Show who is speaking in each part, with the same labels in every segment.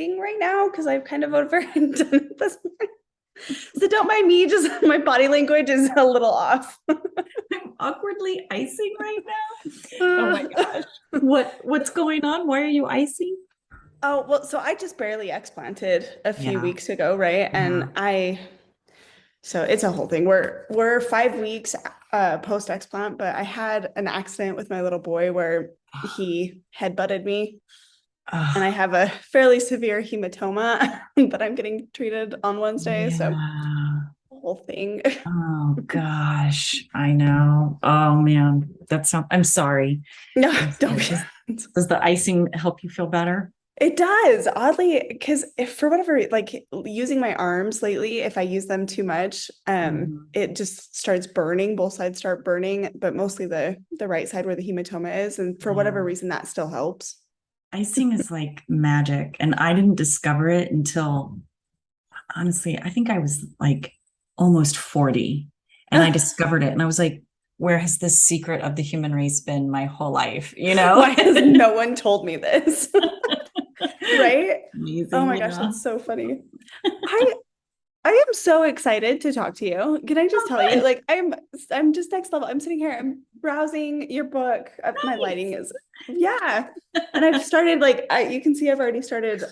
Speaker 1: icing right now because I've kind of overdone it this morning. So don't mind me, just my body language is a little off.
Speaker 2: I'm awkwardly icing right now. Oh my gosh. What's going on? Why are you icing?
Speaker 1: Oh, well, so I just barely explanted a few
Speaker 2: Yeah.
Speaker 1: weeks ago, right?
Speaker 2: Yeah.
Speaker 1: So it's a whole thing. We're 5 weeks post explant, but I had an accident with my little boy where he head butted me, and I
Speaker 2: Oh,
Speaker 1: have a fairly severe hematoma that I'm getting treated on Wednesday. So
Speaker 2: yeah.
Speaker 1: whole thing.
Speaker 2: Oh gosh. I know. Oh man. I'm sorry.
Speaker 1: No,
Speaker 2: I'm
Speaker 1: don't
Speaker 2: sorry.
Speaker 1: be.
Speaker 2: Does the icing help you feel better?
Speaker 1: It does, oddly, because if for whatever like using my arms lately, if I use them too much,
Speaker 2: Mhm.
Speaker 1: it just starts burning. Both sides start burning, but mostly the right side where the hematoma is, and for whatever
Speaker 2: Yeah.
Speaker 1: reason, that still helps.
Speaker 2: Icing is like magic. And I didn't discover it until honestly, I think I was like almost 40 and I discovered it. And I was like, where has this secret of the human race been my whole life? You know?
Speaker 1: Why has no one told me this? Right? Oh
Speaker 2: Amazing.
Speaker 1: my gosh,
Speaker 2: Yeah.
Speaker 1: that's so funny. I I am so excited to talk to you. Can I just
Speaker 2: Oh,
Speaker 1: tell you,
Speaker 2: good.
Speaker 1: like, I'm just next level. I'm sitting here, I'm browsing your book. My lighting
Speaker 2: Nice.
Speaker 1: is, yeah. And I've started like you can see I've already started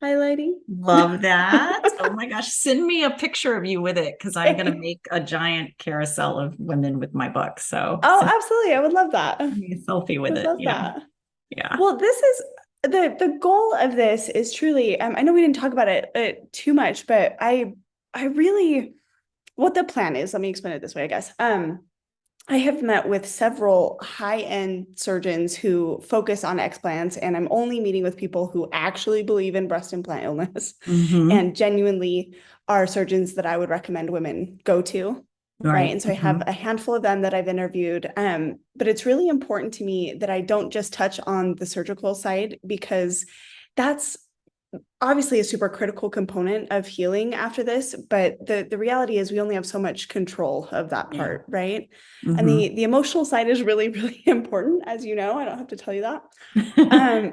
Speaker 1: highlighting.
Speaker 2: Love that. Oh my gosh. Send me a picture of you with it because I'm going to make a giant carousel of women with my book. So
Speaker 1: Oh,
Speaker 2: send
Speaker 1: absolutely. I would love that.
Speaker 2: me a selfie with
Speaker 1: Would
Speaker 2: it.
Speaker 1: love
Speaker 2: Yeah.
Speaker 1: that.
Speaker 2: Yeah.
Speaker 1: Well, this is the goal of this is truly, I know we didn't talk about it too much, but I really what the plan is, let me explain it this way, I guess. I have met with several high-end surgeons who focus on explants, and I'm only meeting with people who actually believe in breast implant illness
Speaker 2: Hmm.
Speaker 1: and genuinely are surgeons that I would recommend women go to. Right.
Speaker 2: Right.
Speaker 1: And so I have a handful of them that I've interviewed. But it's really important to me that I don't just touch on the surgical side because that's obviously a super critical component of healing after this, but the reality is we only have so much control of that
Speaker 2: Yeah.
Speaker 1: part, right? And
Speaker 2: Hmm.
Speaker 1: the emotional side is really, really important, as you know. I don't have to tell you that. Um,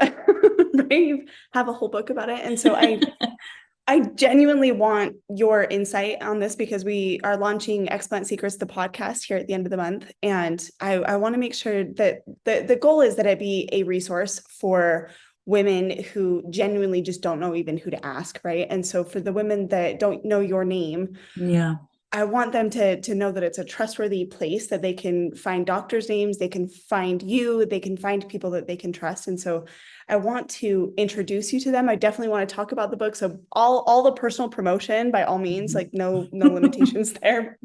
Speaker 1: right? You have a whole book about it. And so I genuinely want your insight on this because we are launching Explant Secrets, the podcast, here at the end of the month. And I want to make sure that the goal is that it be a resource for women who genuinely just don't know even who to ask, right? And so for the women that don't know your name,
Speaker 2: Yeah.
Speaker 1: I want them to know that it's a trustworthy place that they can find doctors' names, they can find you, they can find people that they can trust. And so I want to introduce you to them. I definitely want to talk about the book. So all the personal promotion by all means, like no limitations there.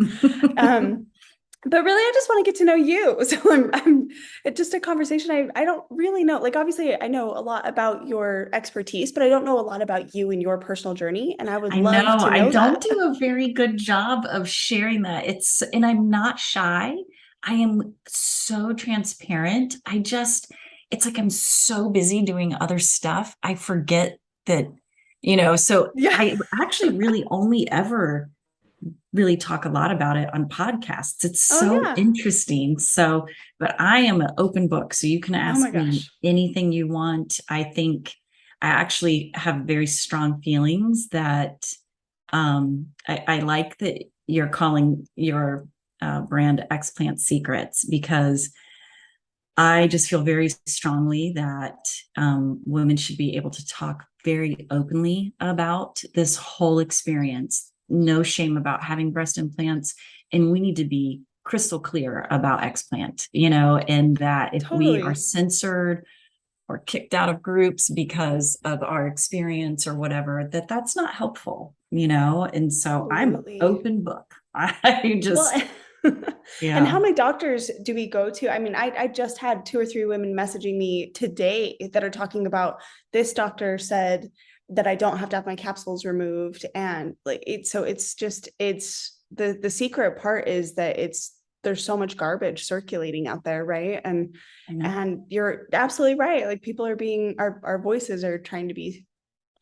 Speaker 1: Um, but really I just want to get to know you. So I'm it's just a conversation. I don't really know, like obviously I know a lot about your expertise, but I don't know a lot about you and your personal journey, and I would
Speaker 2: I know
Speaker 1: love to
Speaker 2: I
Speaker 1: know
Speaker 2: don't
Speaker 1: that.
Speaker 2: do a very good job of sharing that. And I'm not shy. I am so transparent. It's like I'm so busy doing other stuff. I forget that, so
Speaker 1: Yeah.
Speaker 2: I actually really only ever really talk a lot about it on podcasts. It's
Speaker 1: Oh
Speaker 2: so
Speaker 1: yeah.
Speaker 2: interesting. So, but I am an open book. So you can
Speaker 1: Oh my
Speaker 2: ask me
Speaker 1: gosh.
Speaker 2: anything you want. I think I actually have very strong feelings that I like that you're calling your brand Explant Secrets because I just feel very strongly that women should be able to talk very openly about this whole experience. No shame about having breast implants. And we need to be crystal clear about explant, and that if we are
Speaker 1: Totally.
Speaker 2: censored or kicked out of groups because of our experience or whatever, that's not helpful, And so I'm an
Speaker 1: Absolutely.
Speaker 2: open book. I
Speaker 1: Well,
Speaker 2: just,
Speaker 1: and how
Speaker 2: yeah.
Speaker 1: many doctors do we go to? I mean, I just had two or three women messaging me today that are talking about this doctor said that I don't have to have my capsules removed. And like it's just it's the secret part is that it's there's so much garbage circulating out there, right?
Speaker 2: I know.
Speaker 1: And you're absolutely right. Like people are being our voices are trying to be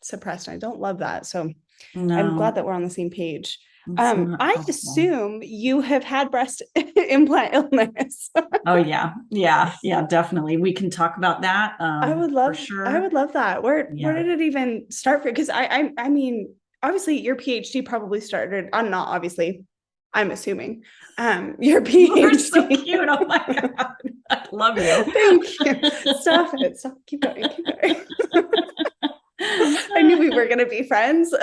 Speaker 1: suppressed. I don't love that. So I'm
Speaker 2: No,
Speaker 1: glad that we're on the same page.
Speaker 2: it's not
Speaker 1: I
Speaker 2: helpful.
Speaker 1: assume you have had breast implant illness.
Speaker 2: Oh yeah, yeah, yeah, definitely. We can talk about that for
Speaker 1: I
Speaker 2: sure.
Speaker 1: would love that. Where
Speaker 2: Yeah.
Speaker 1: did it even start for? Because I mean, obviously your PhD probably started, I'm not obviously, I'm assuming, your
Speaker 2: You are so
Speaker 1: PhD.
Speaker 2: cute. Oh my God. I love you.
Speaker 1: Thank you. Stop it. Stop. Keep going. Keep going. I knew we were going to be friends.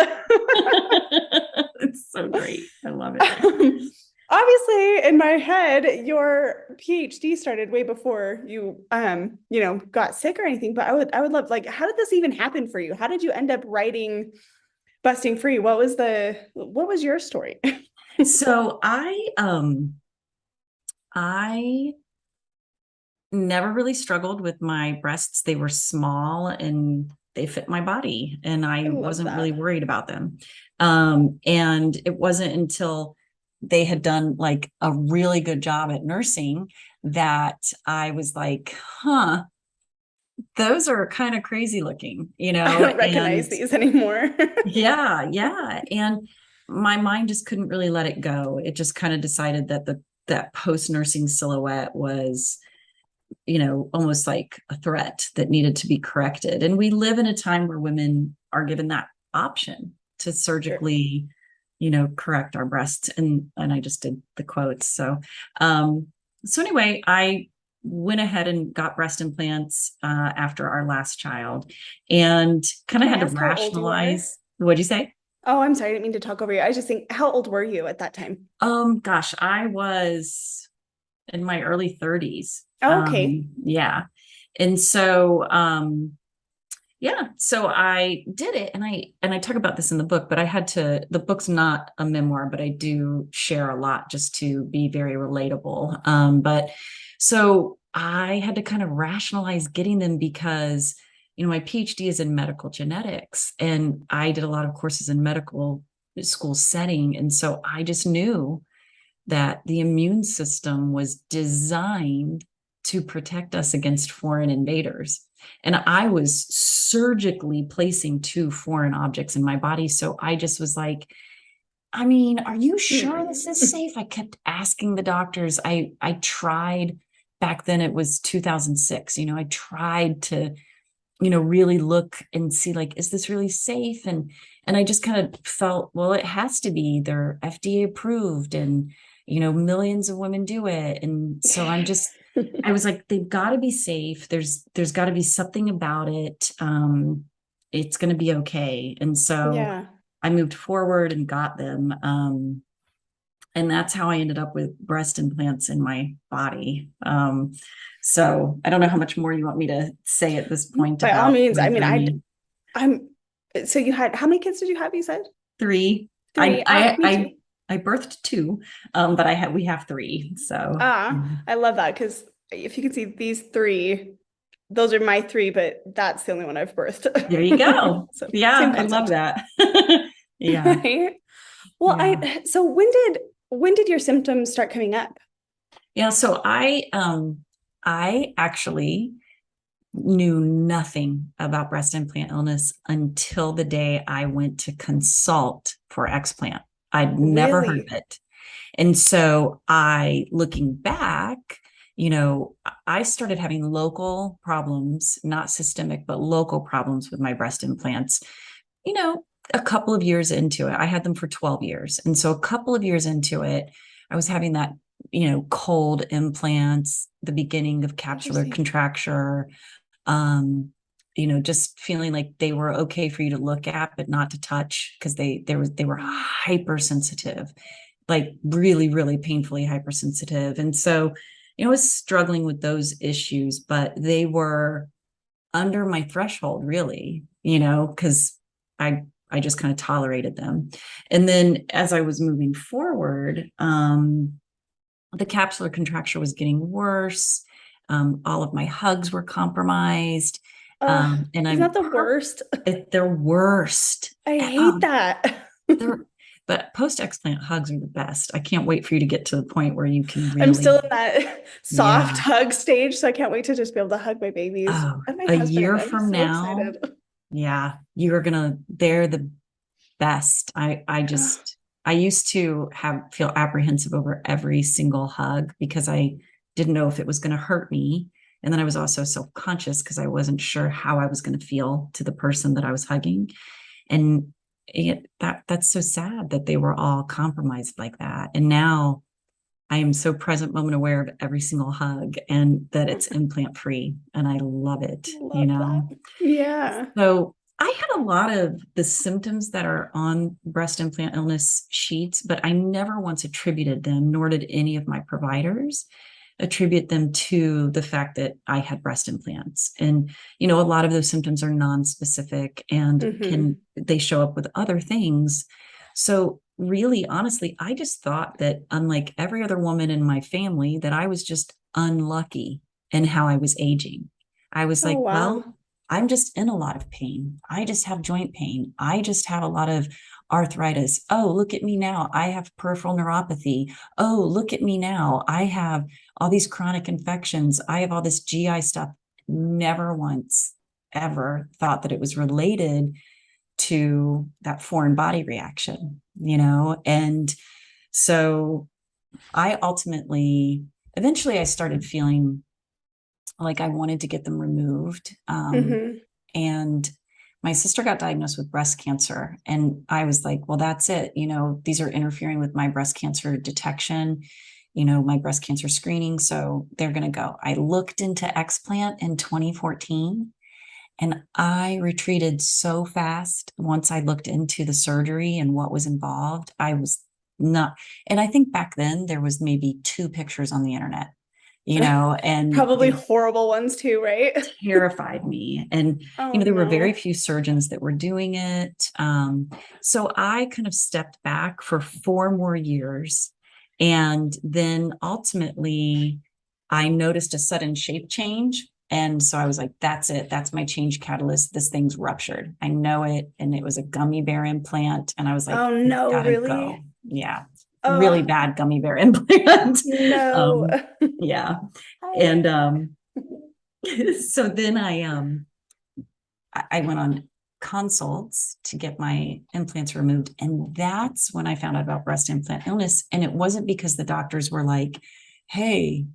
Speaker 2: It's so great. I love it.
Speaker 1: Obviously, in my head, your PhD started way before you, got sick or anything. But I would love, like, how did this even happen for you? How did you end up writing Busting Free? What was your story?
Speaker 2: So I never really struggled with my breasts. They were small and they fit my body, and I
Speaker 1: I love
Speaker 2: wasn't really
Speaker 1: that.
Speaker 2: worried about them. And it wasn't until they had done like a really good job at nursing that I was like, huh, those are kind of crazy looking,
Speaker 1: I don't recognize
Speaker 2: and
Speaker 1: these anymore.
Speaker 2: yeah, yeah. And my mind just couldn't really let it go. It just kind of decided that that post-nursing silhouette was, almost like a threat that needed to be corrected. And we live in a time where women are given that option to
Speaker 1: Sure.
Speaker 2: surgically, correct our breasts. And I just did the quotes. So anyway, I went ahead and got breast implants after our last child, and kind of
Speaker 1: Can I
Speaker 2: had to
Speaker 1: ask how old you are?
Speaker 2: rationalize. What'd you say?
Speaker 1: Oh, I'm sorry. I didn't mean to talk over you. I just think, how old were you at that time?
Speaker 2: Gosh, I was in my early 30s.
Speaker 1: Oh, okay.
Speaker 2: Yeah. And so I did it, and I talk about this in the book, but the book's not a memoir, but I do share a lot just to be very relatable. But so I had to kind of rationalize getting them because, my PhD is in medical genetics, and I did a lot of courses in medical school setting. And so I just knew that the immune system was designed to protect us against foreign invaders. And I was surgically placing two foreign objects in my body. So I just was like, I mean, are you sure this is
Speaker 1: Mm.
Speaker 2: safe? I kept asking the doctors. I tried back then, it was 2006. I tried to, really look and see, like, is this really safe? And I just kind of felt, well, it has to be. They're FDA approved, and millions of women do it. And so I was like, they've got to be safe. There's got to be something about it. It's going to be okay. And so
Speaker 1: Yeah.
Speaker 2: I moved forward and got them. And that's how I ended up with breast implants in my body. So I don't know how much more you want me to say at this point
Speaker 1: By all
Speaker 2: about
Speaker 1: means.
Speaker 2: my
Speaker 1: I mean,
Speaker 2: journey.
Speaker 1: I'm, so you had, how many kids did you have, you said?
Speaker 2: Three. I
Speaker 1: Three.
Speaker 2: I
Speaker 1: Me too.
Speaker 2: I I birthed two, but we have three. So
Speaker 1: I love that because if you can see these three, those are my three, but that's the only one I've birthed.
Speaker 2: there you go.
Speaker 1: So
Speaker 2: Yeah,
Speaker 1: same
Speaker 2: I love
Speaker 1: concept.
Speaker 2: that. Yeah,
Speaker 1: Right. Well,
Speaker 2: yeah.
Speaker 1: so when did your symptoms start coming up?
Speaker 2: Yeah, so I actually knew nothing about breast implant illness until the day I went to consult for explant. I'd never heard of
Speaker 1: Really?
Speaker 2: it. And so looking back, I started having local problems, not systemic, but local problems with my breast implants, you know, a couple of years into it. I had them for 12 years. And so a couple of years into it, I was having that, cold implants, the beginning of capsular
Speaker 1: Interesting.
Speaker 2: contracture, um, just feeling like they were okay for you to look at, but not to touch because they were hypersensitive, like really, really painfully hypersensitive. And so, I was struggling with those issues, but they were under my threshold, really, because I I just kind of tolerated them. And then as I was moving forward, the capsular contracture was getting worse. All of my hugs were compromised. And
Speaker 1: Isn't that the worst?
Speaker 2: they're worst.
Speaker 1: I hate that.
Speaker 2: They're, but post explant hugs are the best. I can't wait for you to get to the point where you can
Speaker 1: I'm
Speaker 2: really,
Speaker 1: still in that soft
Speaker 2: yeah.
Speaker 1: hug stage, so I can't wait to just be able to hug my babies
Speaker 2: Oh,
Speaker 1: and my
Speaker 2: a
Speaker 1: husband.
Speaker 2: year
Speaker 1: I'm
Speaker 2: from
Speaker 1: so
Speaker 2: now,
Speaker 1: excited.
Speaker 2: yeah, you're gonna, they're the best. I used to feel apprehensive over every single hug because I didn't know if it was going to hurt me. And then I was also self-conscious because I wasn't sure how I was going to feel to the person that I was hugging. And that's so sad that they were all compromised like that. And now I am so present moment aware of every single hug and that it's implant free. And I love it, you
Speaker 1: Love that.
Speaker 2: know?
Speaker 1: Yeah.
Speaker 2: So I had a lot of the symptoms that are on breast implant illness sheets, but I never once attributed them, nor did any of my providers attribute them to the fact that I had breast implants. And, you know, a lot of those symptoms are non-specific and they show up with other things. So really, honestly, I just thought that unlike every other woman in my family, that I was just unlucky in how I was aging. I was
Speaker 1: Oh,
Speaker 2: like,
Speaker 1: wow.
Speaker 2: well, I'm just in a lot of pain. I just have joint pain. I just have a lot of arthritis. Oh, look at me now. I have peripheral neuropathy. Oh, look at me now. I have all these chronic infections. I have all this GI stuff. Never once ever thought that it was related to that foreign body reaction, you know? And so I eventually I started feeling like I wanted to get them removed. And my sister got diagnosed with breast cancer. And I was like, well, that's it. You know, these are interfering with my breast cancer detection, you know, my breast cancer screening. So they're going to go. I looked into explant in 2014 and I retreated so fast once I looked into the surgery and what was involved. I was not, and I think back then there was maybe 2 pictures on the internet, you know, and
Speaker 1: Probably
Speaker 2: they
Speaker 1: horrible ones too, right?
Speaker 2: terrified me. And,
Speaker 1: Oh,
Speaker 2: you know, there were very
Speaker 1: no.
Speaker 2: few surgeons that were doing it. So I kind of stepped back for 4 more years. And then ultimately, I noticed a sudden shape change. And so I was like, that's it. That's my change catalyst. This thing's ruptured. I know it. And it was a gummy bear implant. And I was like,
Speaker 1: Oh,
Speaker 2: it's
Speaker 1: no,
Speaker 2: gotta
Speaker 1: really?
Speaker 2: go. Yeah. Really
Speaker 1: Oh,
Speaker 2: bad gummy bear implant.
Speaker 1: no.
Speaker 2: um, yeah.
Speaker 1: I,
Speaker 2: And so then I went on consults to get my implants removed. And that's when I found out about breast implant illness. And it wasn't because the doctors were like, hey,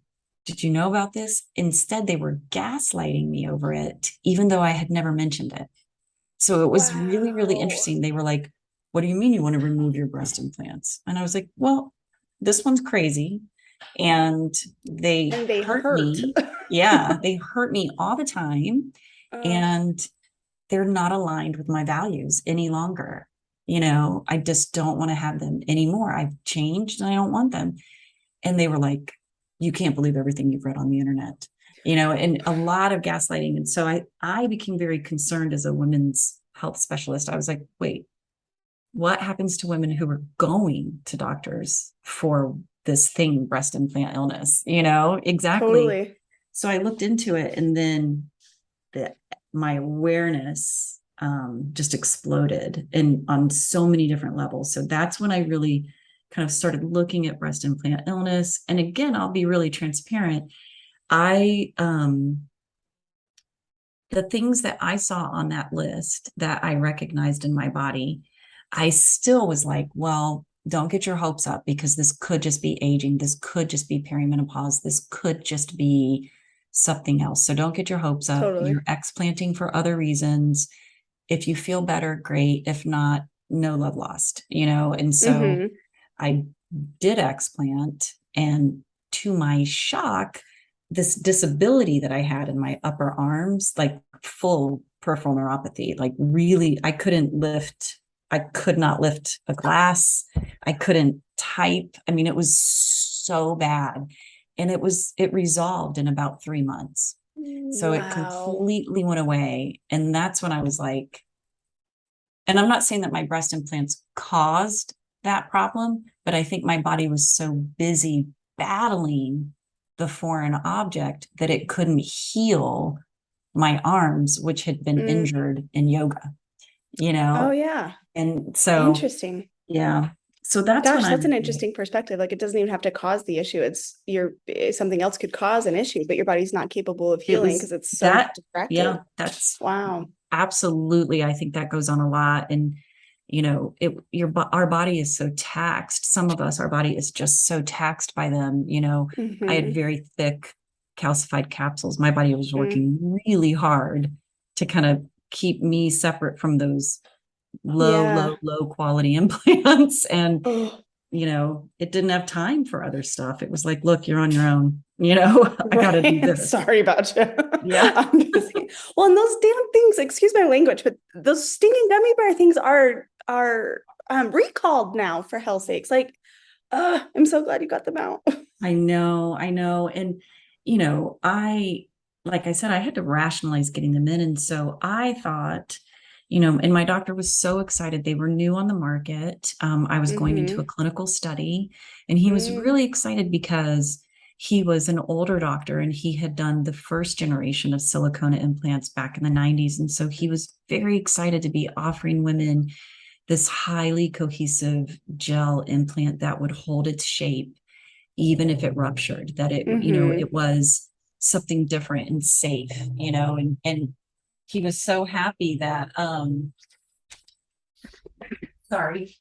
Speaker 2: did you know about this? Instead, they were gaslighting me over it, even though I had never mentioned it. So it was really, really
Speaker 1: wow.
Speaker 2: interesting. They were like, what do you mean you want to remove your breast implants? And I was like, well, this one's crazy. And they
Speaker 1: And they
Speaker 2: hurt
Speaker 1: hurt.
Speaker 2: me. Yeah, they hurt me all the time.
Speaker 1: Oh,
Speaker 2: And they're not aligned with my values any longer. You know, I just don't want to have them anymore. I've changed and I don't want them. And they were like, you can't believe everything you've read on the internet, you know, and a lot of gaslighting. And so I became very concerned as a women's health specialist. I was like, wait, what happens to women who are going to doctors for this thing, breast implant illness? You know, exactly.
Speaker 1: totally.
Speaker 2: So I looked into it, and then my awareness just exploded and on so many different levels. So that's when I really kind of started looking at breast implant illness. And again, I'll be really transparent. I the things that I saw on that list that I recognized in my body, I still was like, well, don't get your hopes up because this could just be aging. This could just be perimenopause. This could just be something else. So don't get your hopes up.
Speaker 1: Totally.
Speaker 2: You're explanting for other reasons. If you feel better, great. If not, no love lost, you know? And so I did explant, and to my shock, this disability that I had in my upper arms, like full peripheral neuropathy, like really, I could not lift a glass. I couldn't type. I mean, it was so bad. And it resolved in about 3 months. So it
Speaker 1: Wow.
Speaker 2: completely went away. And that's when I was like, and I'm not saying that my breast implants caused that problem, but I think my body was so busy battling the foreign object that it couldn't heal my arms, which had been
Speaker 1: Mm.
Speaker 2: injured in yoga, you
Speaker 1: Oh,
Speaker 2: know?
Speaker 1: yeah.
Speaker 2: And so,
Speaker 1: Interesting.
Speaker 2: yeah. So that's when
Speaker 1: Gosh,
Speaker 2: I
Speaker 1: that's an
Speaker 2: was like,
Speaker 1: interesting perspective. Like it doesn't even have to cause the issue. Something else could cause an issue, but your body's not capable of
Speaker 2: it
Speaker 1: healing
Speaker 2: was
Speaker 1: because it's so
Speaker 2: that, yeah,
Speaker 1: distracted.
Speaker 2: that's
Speaker 1: Wow.
Speaker 2: absolutely, I think that goes on a lot. And our body is so taxed. Some of us, our body is just so taxed by them. I had
Speaker 1: Mm-hmm.
Speaker 2: very thick calcified capsules. My body was
Speaker 1: Mm.
Speaker 2: working really hard to kind of keep me separate from those low,
Speaker 1: Yeah.
Speaker 2: low, low quality implants. And,
Speaker 1: Oh,
Speaker 2: it didn't have time for other stuff. It was like, look, you're on your own, I got to do
Speaker 1: right.
Speaker 2: this.
Speaker 1: Sorry about you.
Speaker 2: Yeah.
Speaker 1: I'm gonna say, well, and those damn things, excuse my language, but those stinging gummy bear things are recalled now for hell's sakes. Like, I'm so glad you got them out.
Speaker 2: I know, I know. And, like I said, I had to rationalize getting them in. And so I thought, and my doctor was so excited. They were new on the market. I was going into a
Speaker 1: Mm-hmm.
Speaker 2: clinical study, and he was
Speaker 1: Mm.
Speaker 2: really excited because he was an older doctor and he had done the first generation of silicone implants back in the 90s. And so he was very excited to be offering women this highly cohesive gel implant that would hold its shape even if it ruptured, that
Speaker 1: Mm-hmm.
Speaker 2: it was something different and safe, and he was so happy that, sorry,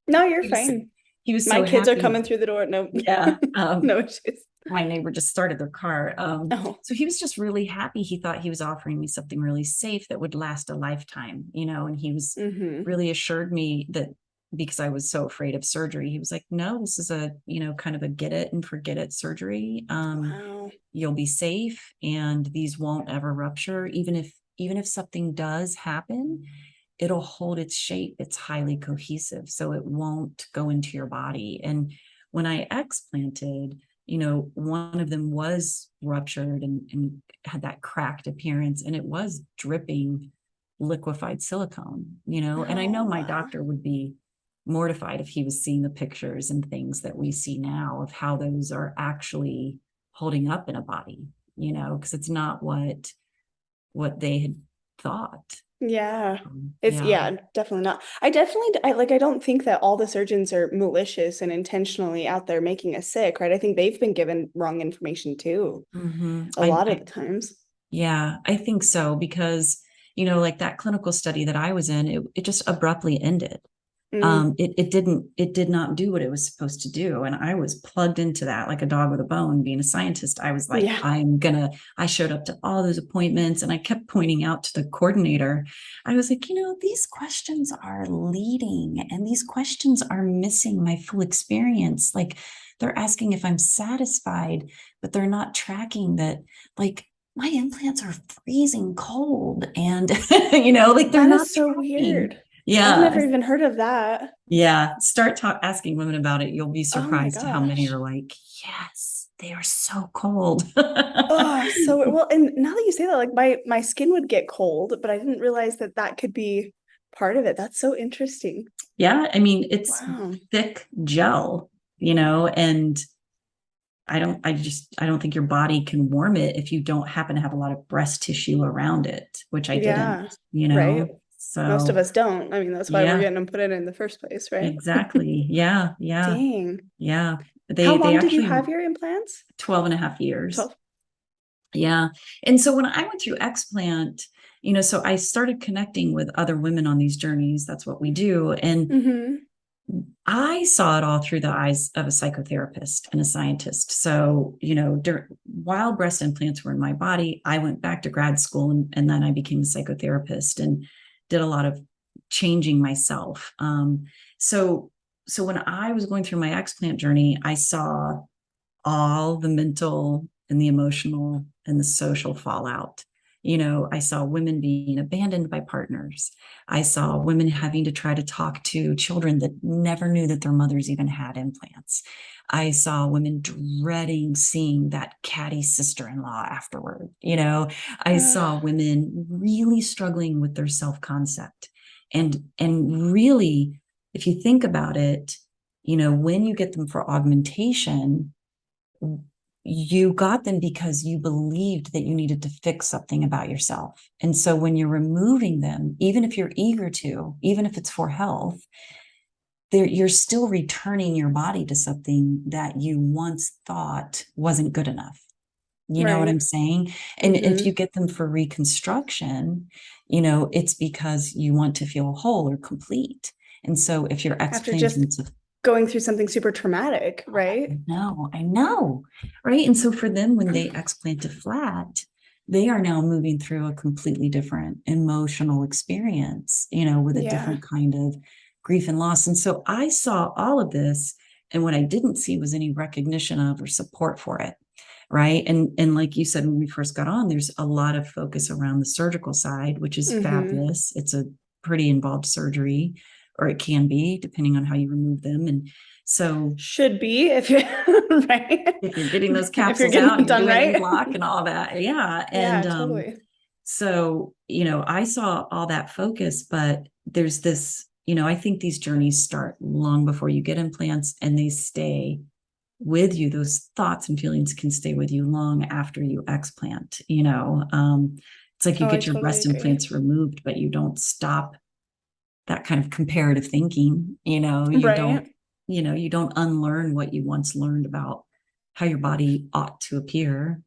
Speaker 1: No, you're
Speaker 2: he was,
Speaker 1: fine.
Speaker 2: he was
Speaker 1: My
Speaker 2: so
Speaker 1: kids are
Speaker 2: happy.
Speaker 1: coming through the door. No,
Speaker 2: Yeah.
Speaker 1: no issues.
Speaker 2: My neighbor just started their car.
Speaker 1: Oh.
Speaker 2: So he was just really happy. He thought he was offering me something really safe that would last a lifetime, and he was
Speaker 1: Mm-hmm.
Speaker 2: really assured me that, because I was so afraid of surgery, he was like, no, this is a, kind of a get it and forget it surgery.
Speaker 1: Wow.
Speaker 2: You'll be safe and these won't ever rupture. Even if something does happen, it'll hold its shape. It's highly cohesive, so it won't go into your body. And when I explanted, one of them was ruptured and had that cracked appearance, and it was dripping liquefied silicone, and I know
Speaker 1: Oh,
Speaker 2: my
Speaker 1: wow.
Speaker 2: doctor would be mortified if he was seeing the pictures and things that we see now of how those are actually holding up in a body, because it's not what they had thought.
Speaker 1: Yeah. It's
Speaker 2: Yeah.
Speaker 1: yeah, definitely not. I don't think that all the surgeons are malicious and intentionally out there making us sick, right? I think they've been given wrong information too,
Speaker 2: Hmm.
Speaker 1: a lot of the times.
Speaker 2: Yeah, I think so because, like that clinical study that I was in, it just abruptly ended.
Speaker 1: Mm,
Speaker 2: It did not do what it was supposed to do. And I was plugged into that like a dog with a bone. Being a scientist, I was like,
Speaker 1: yeah.
Speaker 2: I showed up to all those appointments and I kept pointing out to the coordinator. I was like, these questions are leading and these questions are missing my full experience. Like they're asking if I'm satisfied, but they're not tracking that, like, my implants are freezing cold and, like they're
Speaker 1: That
Speaker 2: not
Speaker 1: is so
Speaker 2: tracking.
Speaker 1: weird. I've
Speaker 2: Yeah.
Speaker 1: never even heard of that.
Speaker 2: Yeah, start asking women about it. You'll be
Speaker 1: Oh my
Speaker 2: surprised how many
Speaker 1: gosh.
Speaker 2: are like, yes, they are so cold.
Speaker 1: Oh, so well, and now that you say that, like my skin would get cold, but I didn't realize that that could be part of it. That's so interesting.
Speaker 2: Yeah, I mean, it's
Speaker 1: Wow.
Speaker 2: thick gel, and I don't think your body can warm it if you don't happen to have a lot of breast tissue around it, which I didn't,
Speaker 1: Yeah. Right. Most of
Speaker 2: So
Speaker 1: us don't. I mean, that's why we're
Speaker 2: yeah,
Speaker 1: getting them put in the first place, right?
Speaker 2: exactly. Yeah, yeah,
Speaker 1: Dang.
Speaker 2: yeah.
Speaker 1: How
Speaker 2: They
Speaker 1: long did you
Speaker 2: actually
Speaker 1: have your implants?
Speaker 2: 12 and a half years.
Speaker 1: 12.
Speaker 2: Yeah. And so when I went through explant, so I started connecting with other women on these journeys. That's what we do. And
Speaker 1: Mm-hmm.
Speaker 2: I saw it all through the eyes of a psychotherapist and a scientist. So, while breast implants were in my body, I went back to grad school and then I became a psychotherapist and did a lot of changing myself. So, so when I was going through my explant journey, I saw all the mental and the emotional and the social fallout. I saw women being abandoned by partners. I saw women having to try to talk to children that never knew that their mothers even had implants. I saw women dreading seeing that catty sister-in-law afterward. I saw women really struggling with their self-concept. And really, if you think about it, when you get them for augmentation, you got them because you believed that you needed to fix something about yourself. And so when you're removing them, even if you're eager to, even if it's for health, you're still returning your body to something that you once thought wasn't good enough. You know what
Speaker 1: Right.
Speaker 2: I'm saying? And if
Speaker 1: Mm-hmm.
Speaker 2: you get them for reconstruction, it's because you want to feel whole or complete. And so if you're
Speaker 1: After just
Speaker 2: explanting to
Speaker 1: going through something super traumatic, right?
Speaker 2: I know, right? And so for them, when they explant a flat, they are now moving through a completely different emotional experience, with a
Speaker 1: Yeah.
Speaker 2: different kind of grief and loss. And so I saw all of this, and what I didn't see was any recognition of or support for it. Right. And like you said, when we first got on, there's a lot of focus around the surgical side, which is fabulous. It's a pretty involved surgery, or it can be, depending on how you remove them. And so
Speaker 1: should be if you're right.
Speaker 2: if you're getting those
Speaker 1: If you're
Speaker 2: capsules
Speaker 1: getting
Speaker 2: out
Speaker 1: it
Speaker 2: and you're
Speaker 1: done
Speaker 2: doing ink
Speaker 1: right.
Speaker 2: block and all that. Yeah.
Speaker 1: Yeah,
Speaker 2: And
Speaker 1: totally.
Speaker 2: so, I saw all that focus, but there's this, I think these journeys start long before you get implants, and they stay with you. Those thoughts and feelings can stay with you long after you explant. It's like you
Speaker 1: Oh, I
Speaker 2: get your
Speaker 1: totally
Speaker 2: breast
Speaker 1: agree.
Speaker 2: implants removed, but you don't stop that kind of comparative thinking.
Speaker 1: Right.
Speaker 2: You don't unlearn what you once learned about how your body ought to appear.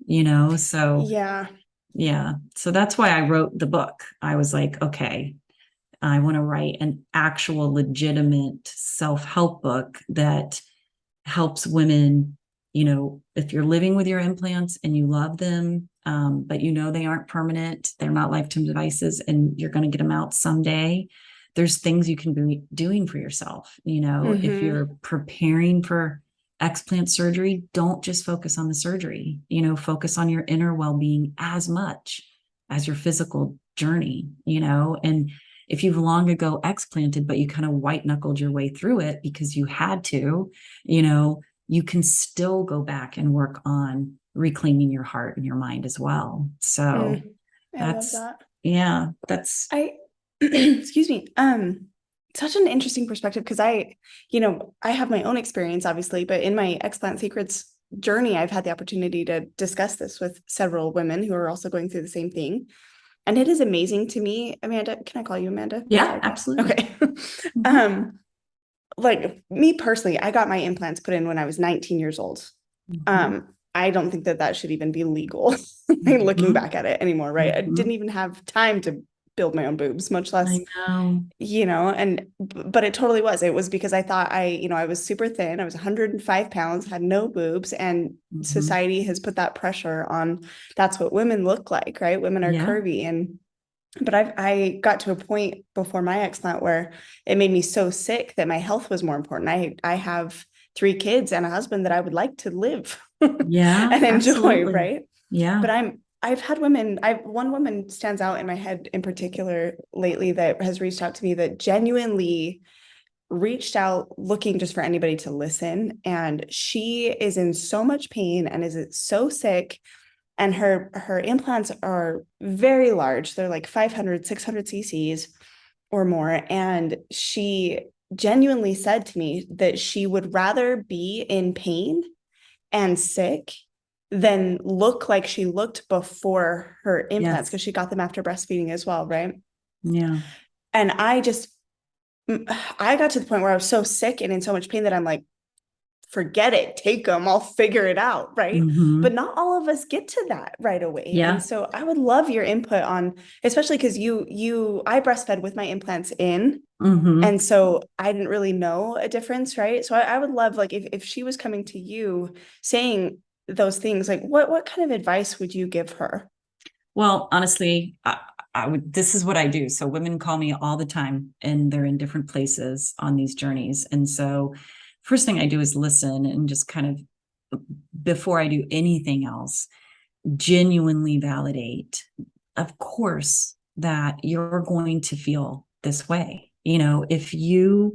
Speaker 2: So
Speaker 1: Yeah.
Speaker 2: yeah, so that's why I wrote the book. I was like, okay, I want to write an actual legitimate self-help book that helps women, if you're living with your implants and you love them, but they aren't permanent, they're not lifetime devices, and you're going to get them out someday. There's things you can be doing for yourself. If you're preparing for explant surgery, don't just focus on the surgery, focus on your inner well-being as much as your physical journey, and if you've long ago explanted, but you kind of white knuckled your way through it because you had to, you can still go back and work on reclaiming your heart and your mind as well. So
Speaker 1: I love
Speaker 2: that's,
Speaker 1: that.
Speaker 2: yeah, that's,
Speaker 1: I excuse me. Such an interesting perspective because I have my own experience, obviously, but in my Explant Secrets journey, I've had the opportunity to discuss this with several women who are also going through the same thing. And it is amazing to me, Amanda. Can I call you Amanda? Is that
Speaker 2: yeah,
Speaker 1: okay?
Speaker 2: absolutely.
Speaker 1: Okay.
Speaker 2: Mm-hmm.
Speaker 1: um, like me personally, I got my implants put in when I was 19 years old.
Speaker 2: Mm-hmm.
Speaker 1: I don't think that that should even be legal, looking
Speaker 2: Mm-hmm.
Speaker 1: back at it anymore, right? I
Speaker 2: Mm-hmm.
Speaker 1: didn't even have time to build my own boobs, much less,
Speaker 2: I know.
Speaker 1: but it totally was. It was because I thought I was super thin. I was 105 pounds, had no boobs, and
Speaker 2: Mm-hmm.
Speaker 1: society has put that pressure on. That's what women look like, right? Women are
Speaker 2: Yeah.
Speaker 1: curvy, but I got to a point before my explant where it made me so sick that my health was more important. I have 3 kids and a husband that I would like to live
Speaker 2: Yeah,
Speaker 1: and enjoy,
Speaker 2: absolutely.
Speaker 1: right?
Speaker 2: Yeah.
Speaker 1: But I've had women, one woman stands out in my head in particular lately that has reached out to me that genuinely reached out looking just for anybody to listen. And she is in so much pain and is so sick, and her implants are very large. They're like 500 600 cc's or more, and she genuinely said to me that she would rather be in pain and sick than look like she looked before her implants,
Speaker 2: Yes.
Speaker 1: because she got them after breastfeeding as well, right?
Speaker 2: Yeah.
Speaker 1: And I got to the point where I was so sick and in so much pain that I'm like, forget it, take them, I'll figure it out, right?
Speaker 2: Mm-hmm.
Speaker 1: But not all of us get to that right away. And
Speaker 2: Yeah.
Speaker 1: so I would love your input on, especially because I breastfed with my implants in,
Speaker 2: Mm-hmm.
Speaker 1: and so I didn't really know a difference, right? So I would love, like, if she was coming to you saying those things, like what kind of advice would you give her?
Speaker 2: Well, honestly, I would, this is what I do. So women call me all the time, and they're in different places on these journeys. And so first thing I do is listen and just kind of, before I do anything else, genuinely validate, of course, that you're going to feel this way. If you,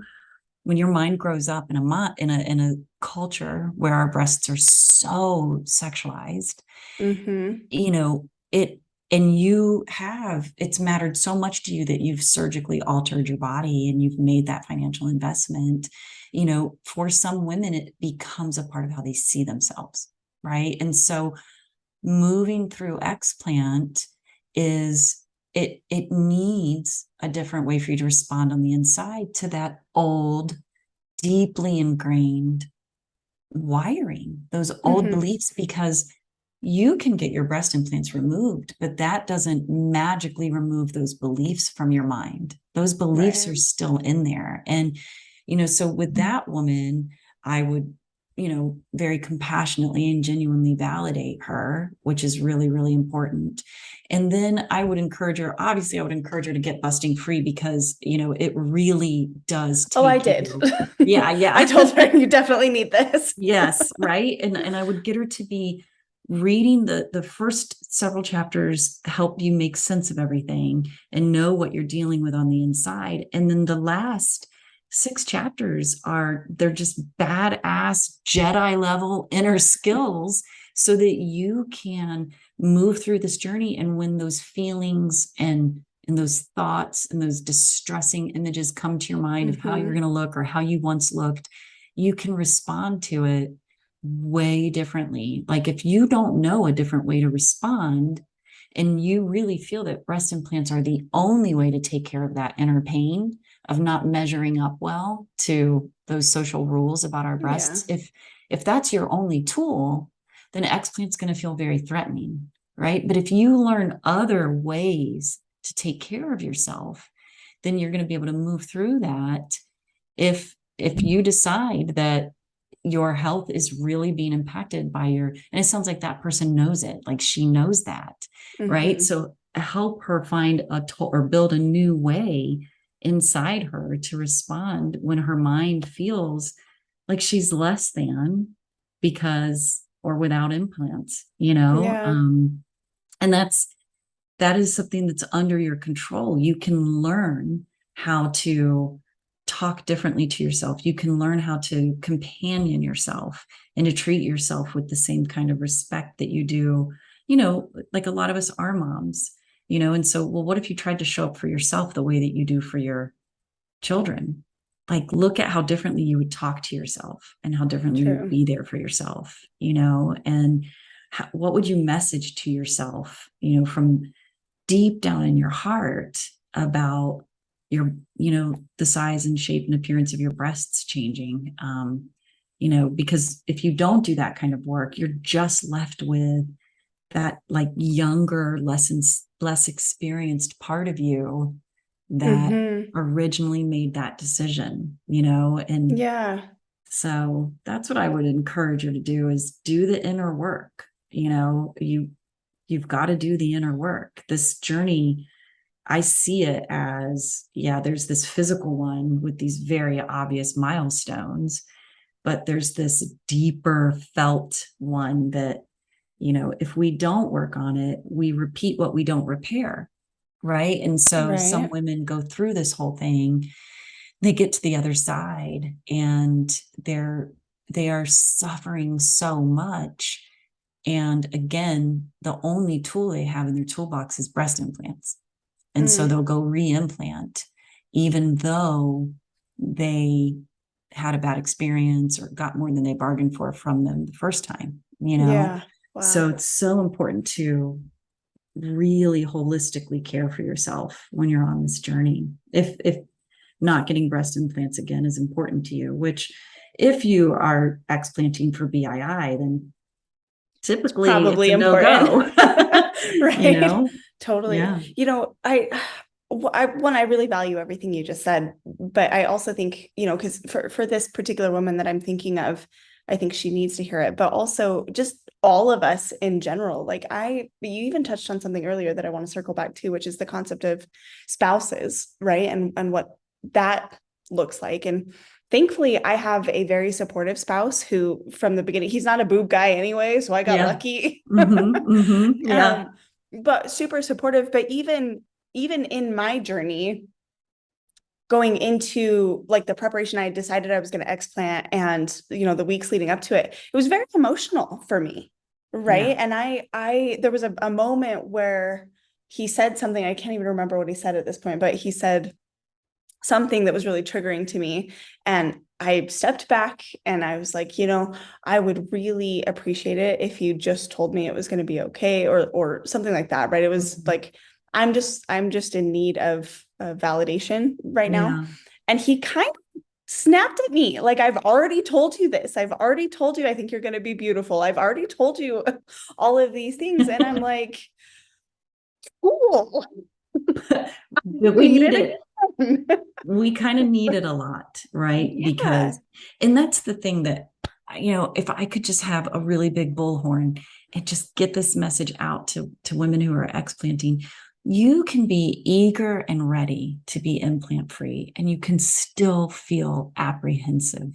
Speaker 2: when your mind grows up in a culture where our breasts are so sexualized,
Speaker 1: Mm-hmm.
Speaker 2: it, and it's mattered so much to you that you've surgically altered your body and you've made that financial investment. For some women, it becomes a part of how they see themselves, right? And so moving through explant is, it needs a different way for you to respond on the inside to that old, deeply ingrained wiring, those old
Speaker 1: Mm-hmm.
Speaker 2: beliefs, because you can get your breast implants removed, but that doesn't magically remove those beliefs from your mind. Those beliefs
Speaker 1: Right.
Speaker 2: are still in there. And, so with that woman, I would, very compassionately and genuinely validate her, which is really, really important. And then I would encourage her, obviously, I would encourage her to get busting free because, it really does
Speaker 1: Oh, I
Speaker 2: take
Speaker 1: did.
Speaker 2: you. Yeah,
Speaker 1: I
Speaker 2: yeah.
Speaker 1: told her you definitely need this.
Speaker 2: Yes, right. And I would get her to be reading the first several chapters, help you make sense of everything and know what you're dealing with on the inside. And then the last 6 chapters they're just badass Jedi level inner skills so that you can move through this journey. And when those feelings and those thoughts and those distressing images come to your mind of how you're going to look or how you once looked, you can respond to it way differently. Like if you don't know a different way to respond and you really feel that breast implants are the only way to take care of that inner pain of not measuring up well to those social rules about our
Speaker 1: Yeah.
Speaker 2: breasts, if that's your only tool, then explant's going to feel very threatening, right? But if you learn other ways to take care of yourself, then you're going to be able to move through that. If you decide that your health is really being impacted by and it sounds like that person knows it, like she knows that, right? So help her find or build a new way inside her to respond when her mind feels like she's less than because or without implants,
Speaker 1: Yeah.
Speaker 2: and that is something that's under your control. You can learn how to talk differently to yourself. You can learn how to companion yourself and to treat yourself with the same kind of respect that you do, like a lot of us are moms, and so, well, what if you tried to show up for yourself the way that you do for your children? Like, look at how differently you would talk to yourself and how differently you would
Speaker 1: True.
Speaker 2: be there for yourself, and what would you message to yourself, from deep down in your heart about your, the size and shape and appearance of your breasts changing. Because if you don't do that kind of work, you're just left with that like younger, less experienced part of you that originally made that decision, and
Speaker 1: Yeah.
Speaker 2: so that's what I would encourage you to do is do the inner work. You've got to do the inner work. This journey, I see it as, yeah, there's this physical one with these very obvious milestones, but there's this deeper felt one that, if we don't work on it, we repeat what we don't repair. Right. And so some
Speaker 1: Right.
Speaker 2: women go through this whole thing, they get to the other side and they are suffering so much. And again, the only tool they have in their toolbox is breast implants. And so they'll go re-implant, even though they had a bad experience or got more than they bargained for from them the first time,
Speaker 1: Yeah.
Speaker 2: So
Speaker 1: Wow.
Speaker 2: it's so important to really holistically care for yourself when you're on this journey. If not getting breast implants again is important to you, which if you are explanting for BII, then typically it's
Speaker 1: Probably
Speaker 2: a
Speaker 1: important.
Speaker 2: no-go. you
Speaker 1: Right.
Speaker 2: know
Speaker 1: Totally.
Speaker 2: yeah
Speaker 1: One, I really value everything you just said, but I also think, because for this particular woman that I'm thinking of, I think she needs to hear it, but also just all of us in general. Like you even touched on something earlier that I want to circle back to, which is the concept of spouses, right? And what that looks like. And thankfully, I have a very supportive spouse who, from the beginning, he's not a boob guy anyway, so I got
Speaker 2: yeah
Speaker 1: lucky.
Speaker 2: yeah
Speaker 1: But super supportive. But even in my journey, going into like the preparation, I decided I was going to explant, and the weeks leading up to it, it was very emotional for me,
Speaker 2: yeah
Speaker 1: right? And I there was a moment where he said something, I can't even remember what he said at this point, but he said something that was really triggering to me. And I stepped back and I was like, I would really appreciate it if you just told me it was going to be okay, or something like that. Right. It was like, I'm just in need of validation right now.
Speaker 2: yeah
Speaker 1: And he kind of snapped at me. Like, I've already told you this. I've already told you, I think you're going to be beautiful. I've already told you all of these things. And I'm like, cool.
Speaker 2: we need
Speaker 1: Needed
Speaker 2: it. We kind of need it a lot, right?
Speaker 1: Yeah.
Speaker 2: Because, and that's the thing that, if I could just have a really big bullhorn and just get this message out to women who are explanting, you can be eager and ready to be implant free, and you can still feel apprehensive.